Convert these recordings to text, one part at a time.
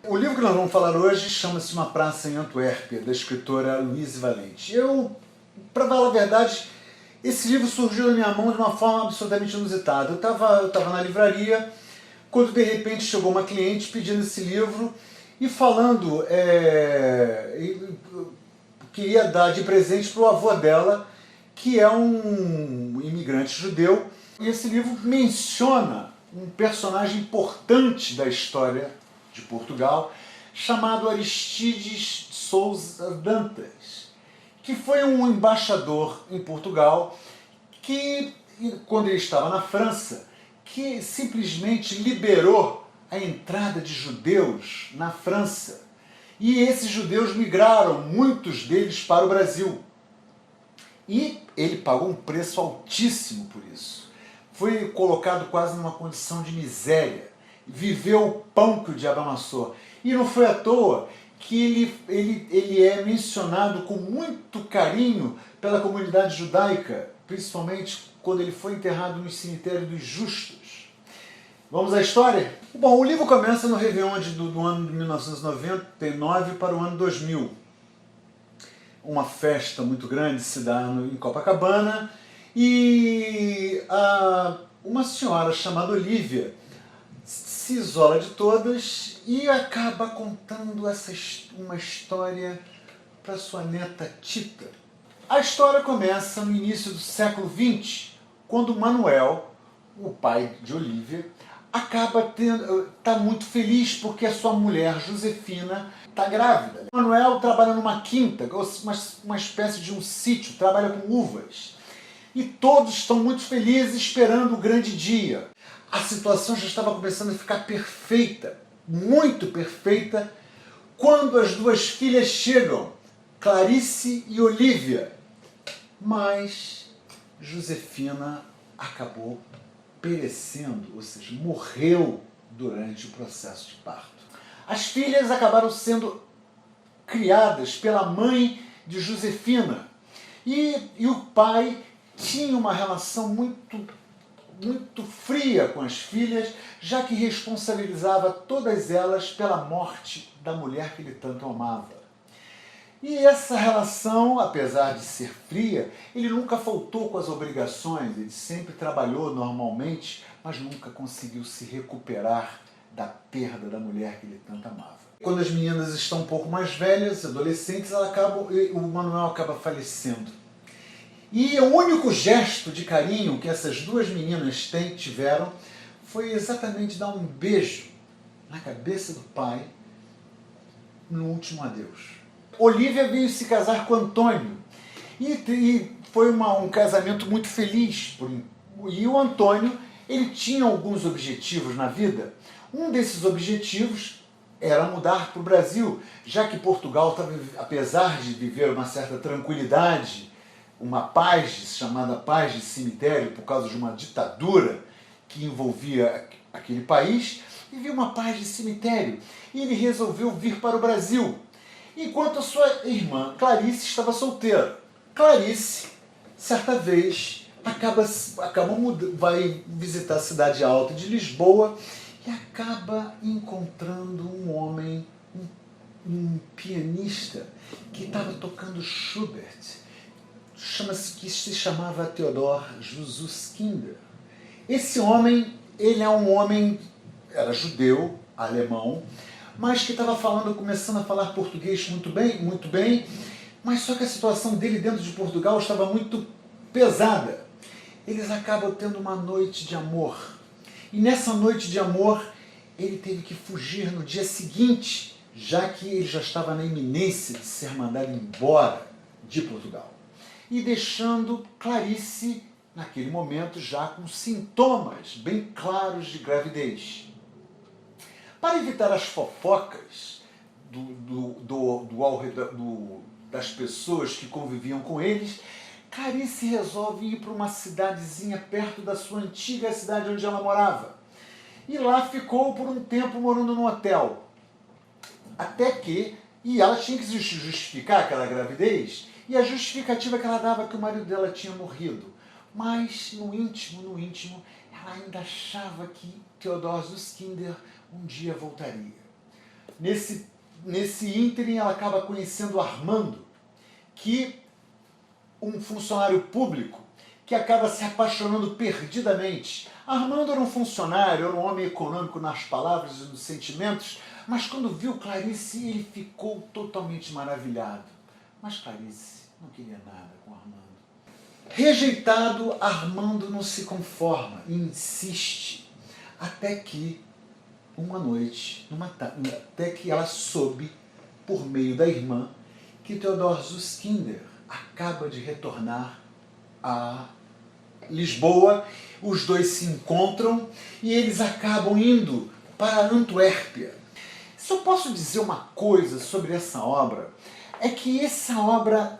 O livro que nós vamos falar hoje chama-se Uma Praça em Antuérpia, da escritora Louise Valente. Para falar a verdade, esse livro surgiu na minha mão de uma forma absolutamente inusitada. Eu estava na livraria, quando de repente chegou uma cliente pedindo esse livro e falando que ia dar de presente para o avô dela, que é um imigrante judeu. E esse livro menciona um personagem importante da história de Portugal, chamado Aristides Sousa Dantas, que foi um embaixador em Portugal que, quando ele estava na França, que simplesmente liberou a entrada de judeus na França. E esses judeus migraram, muitos deles, para o Brasil. E ele pagou um preço altíssimo por isso. Foi colocado quase numa condição de miséria. Viveu o pão que o diabo amassou. E não foi à toa que ele é mencionado com muito carinho pela comunidade judaica, principalmente quando ele foi enterrado no cemitério dos Justos. Vamos à história? Bom, o livro começa no Réveillon do ano de 1999 para o ano 2000. Uma festa muito grande se dá em Copacabana e uma senhora chamada Olivia se isola de todas e acaba contando uma história para sua neta Tita. A história começa no início do século XX, quando Manuel, o pai de Olivia, está muito feliz porque a sua mulher, Josefina, está grávida. Manuel trabalha numa quinta, uma espécie de um sítio, trabalha com uvas. E todos estão muito felizes esperando o grande dia. A situação já estava começando a ficar perfeita, muito perfeita, quando as duas filhas chegam, Clarice e Olivia. Mas Josefina acabou perecendo, ou seja, morreu durante o processo de parto. As filhas acabaram sendo criadas pela mãe de Josefina e o pai tinha uma relação muito fria com as filhas, já que responsabilizava todas elas pela morte da mulher que ele tanto amava. E essa relação, apesar de ser fria, ele nunca faltou com as obrigações, ele sempre trabalhou normalmente, mas nunca conseguiu se recuperar da perda da mulher que ele tanto amava. Quando as meninas estão um pouco mais velhas, adolescentes, o Manuel acaba falecendo. E o único gesto de carinho que essas duas meninas tiveram foi exatamente dar um beijo na cabeça do pai no último adeus. Olivia veio se casar com Antônio e foi um casamento muito feliz. E o Antônio, ele tinha alguns objetivos na vida. Um desses objetivos era mudar para o Brasil, já que Portugal, apesar de viver uma certa tranquilidade, uma paz chamada paz de cemitério por causa de uma ditadura que envolvia aquele país, vivia uma paz de cemitério. E ele resolveu vir para o Brasil, enquanto a sua irmã Clarice estava solteira. Clarice, certa vez, vai visitar a cidade alta de Lisboa e acaba encontrando um homem, um pianista que estava tocando Schubert, que se chamava Theodor Susskind. Esse homem, era judeu, alemão, mas que estava começando a falar português muito bem, mas só que a situação dele dentro de Portugal estava muito pesada. Eles acabam tendo uma noite de amor. E nessa noite de amor, ele teve que fugir no dia seguinte, já que ele já estava na iminência de ser mandado embora de Portugal. E deixando Clarice, naquele momento, já com sintomas bem claros de gravidez. Para evitar as fofocas das pessoas que conviviam com eles, Clarice resolve ir para uma cidadezinha perto da sua antiga cidade onde ela morava. E lá ficou por um tempo morando num hotel. E ela tinha que justificar aquela gravidez, e a justificativa que ela dava é que o marido dela tinha morrido. Mas, no íntimo, ela ainda achava que Theodor Susskind um dia voltaria. Nesse ínterim, ela acaba conhecendo Armando, que um funcionário público que acaba se apaixonando perdidamente. Armando era um funcionário, era um homem econômico nas palavras e nos sentimentos, mas quando viu Clarice, ele ficou totalmente maravilhado. Mas Clarice não queria nada com Armando. Rejeitado, Armando não se conforma e insiste, até que uma noite, até que ela soube, por meio da irmã, que Theodor Susskinder acaba de retornar a Lisboa. Os dois se encontram e eles acabam indo para Antuérpia. Se eu posso dizer uma coisa sobre essa obra, é que essa obra,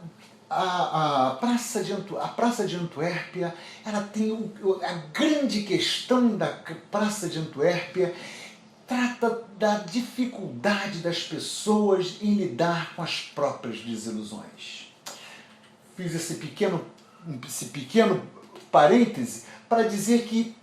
a Praça de Antuérpia, ela tem a grande questão da Praça de Antuérpia, trata da dificuldade das pessoas em lidar com as próprias desilusões. Fiz esse pequeno parêntese para dizer que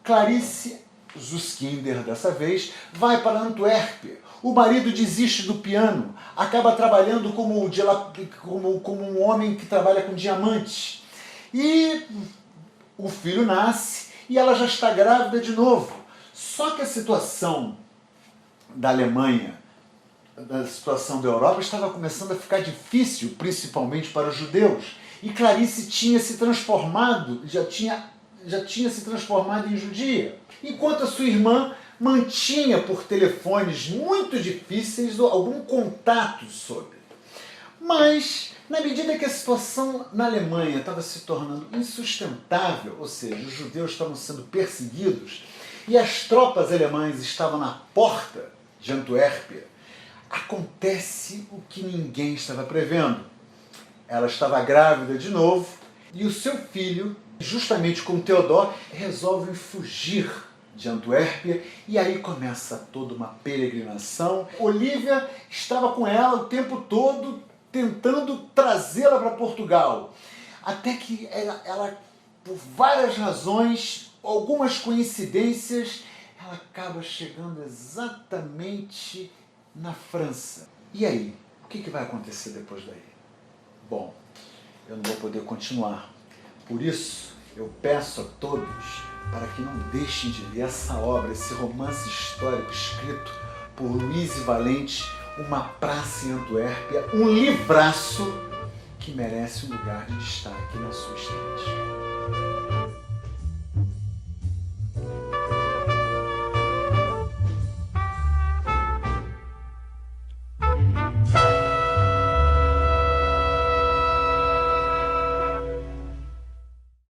Clarice Susskinder, dessa vez, vai para Antuérpia. O marido desiste do piano, acaba trabalhando como um homem que trabalha com diamantes. E o filho nasce e ela já está grávida de novo. Só que a situação da Alemanha, da situação da Europa, estava começando a ficar difícil, principalmente para os judeus. E Clarice tinha se transformado, já tinha se transformado em judia. Enquanto a sua irmã mantinha por telefones muito difíceis algum contato sobre. Mas, na medida que a situação na Alemanha estava se tornando insustentável, ou seja, os judeus estavam sendo perseguidos, e as tropas alemãs estavam na porta de Antuérpia, acontece o que ninguém estava prevendo. Ela estava grávida de novo e o seu filho, justamente com Theodor, resolvem fugir de Antuérpia e aí começa toda uma peregrinação. Olívia estava com ela o tempo todo tentando trazê-la para Portugal, até que ela, por várias razões, algumas coincidências, ela acaba chegando exatamente na França. E aí? O que vai acontecer depois daí? Bom, eu não vou poder continuar. Por isso, eu peço a todos para que não deixem de ler essa obra, esse romance histórico escrito por Luís e Valente, Uma Praça em Antuérpia, um livraço que merece um lugar de destaque na sua estante.